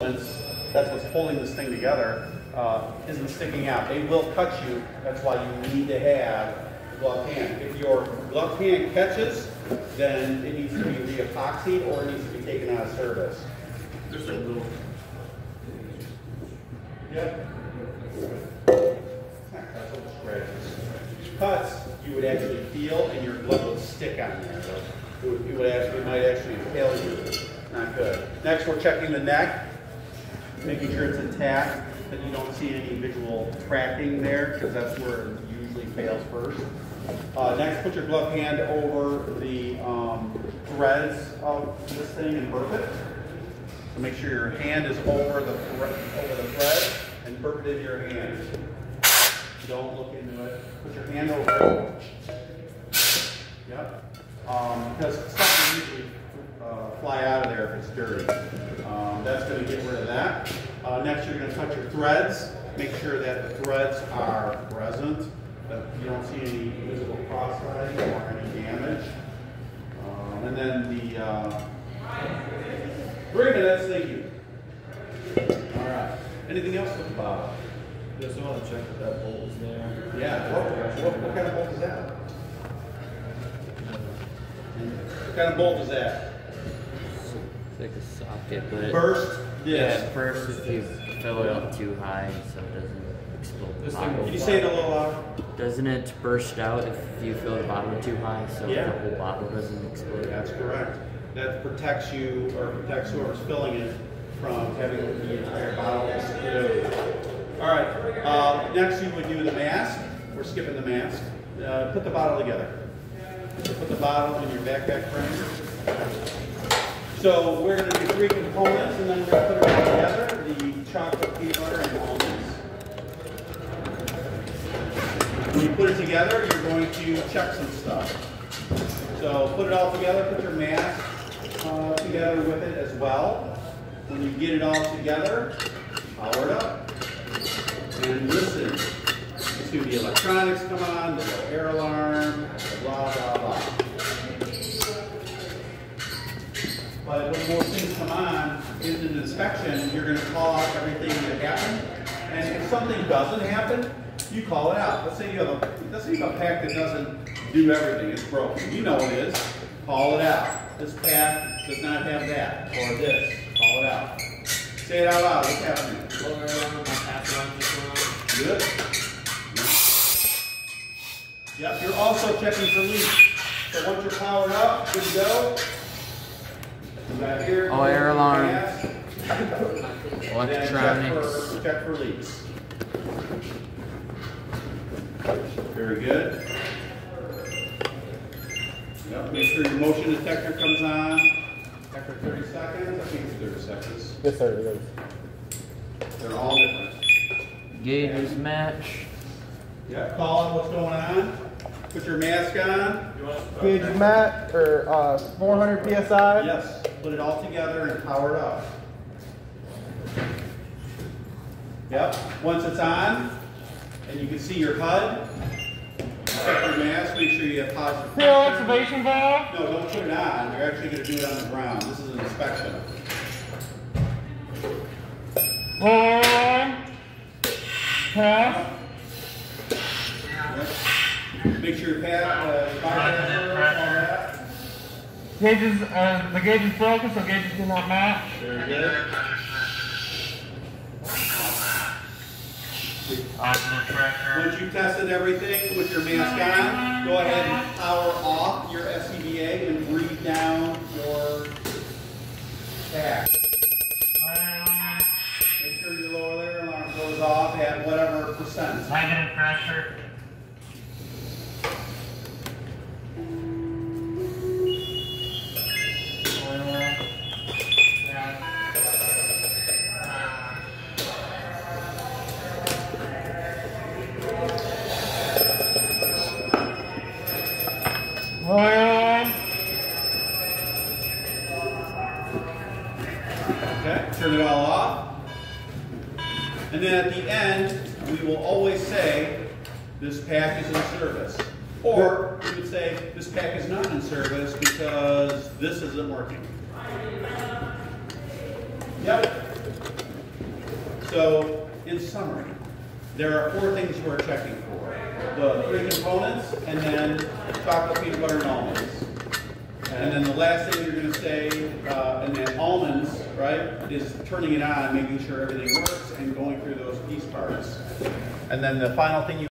That's what's holding this thing together, isn't sticking out. They will cut you. That's why you need to have a gloved hand. If your gloved hand catches, then it needs to be re-epoxied or it needs to be taken out of service. Just a little. Yep. Cuts, you would actually feel, and your glove would stick on there. It might actually impale you. Not good. Next, we're checking the neck, making sure it's intact, that you don't see any visual cracking there, because that's where it usually fails first. Next, put your glove hand over the threads of this thing and burp it. So make sure your hand is over the thread and burp it into your hand. Don't look into it. Put your hand over it. Yep. Because stuff will usually fly out of there if it's dirty. That's going to get rid of that. Next, you're going to touch your threads. Make sure that the threads are present, that you don't see any visible cross-threading or any damage. And then the 3 minutes, thank you. All right. Anything else with the bottle? Just want to check that that bolt is there. Yeah. What kind of bolt is that? What kind of bolt is that? It's like a socket, but Burst disc. yeah, first if you fill it up too high so it doesn't explode. This The thing bottle. Can you say it a little louder? Doesn't it burst out if you fill the bottle too high so Yeah. the whole bottle doesn't explode? That's correct. That protects you, or protects whoever's filling it from having the entire bottle explode. All right, next you would do the mask. We're skipping the mask. Put the bottle together. So put the bottle in your backpack frame. So we're going to do 3 components, and then we're going to put it all together. The chocolate, peanut butter, and almonds. When you put it together, you're going to check some stuff. So put it all together, put your mask together with it as well. When you get it all together, power it up. And listen. It's going to be electronics come on, the little air alarm, blah, blah, blah. But when more things come on in an inspection, you're going to call out everything that happened. And if something doesn't happen, you call it out. Let's say you have a pack that doesn't do everything. It's broken. You know it is. Call it out. This pack does not have that. Or this. Call it out. Say it out loud. What's happening? Good. Yep, you're also checking for leaks. So once you're powered up, good to go. You got here. Oh, air alarm. Electronics. Check for leaks. Very good. Yep, make sure your motion detector comes on after 30 seconds. I think it's 30 seconds. Yes, sir, it is. They're all different. Gauges match. Yeah, call it what's going on. Put your mask on. Gauge mat or 400 psi. Yes, put it all together and power it up. Yep, once it's on, and you can see your HUD, check your mask, make sure you have positive Fuel activation valve. No, don't put it on. You're actually going to do it on the ground. This is an inspection. On. Pass. Make sure your pad, all that. Gauges, the gauge is broken, so gauges do not match. Very good. Once you've tested everything with your mask on, go ahead and power off your SCBA and breathe down your pack. Make sure your lower air alarm goes off at whatever percent. Negative pressure. Okay, turn it all off. And then at the end, we will always say, this pack is in service. Or we would say, this pack is not in service because this isn't working. Yep. So, in summary, there are 4 things you are checking for. The 3 components, and then chocolate, peanut butter, and almonds. And then the last thing you're going to say, and then almonds, right, is turning it on, making sure everything works, and going through those piece parts. And then the final thing you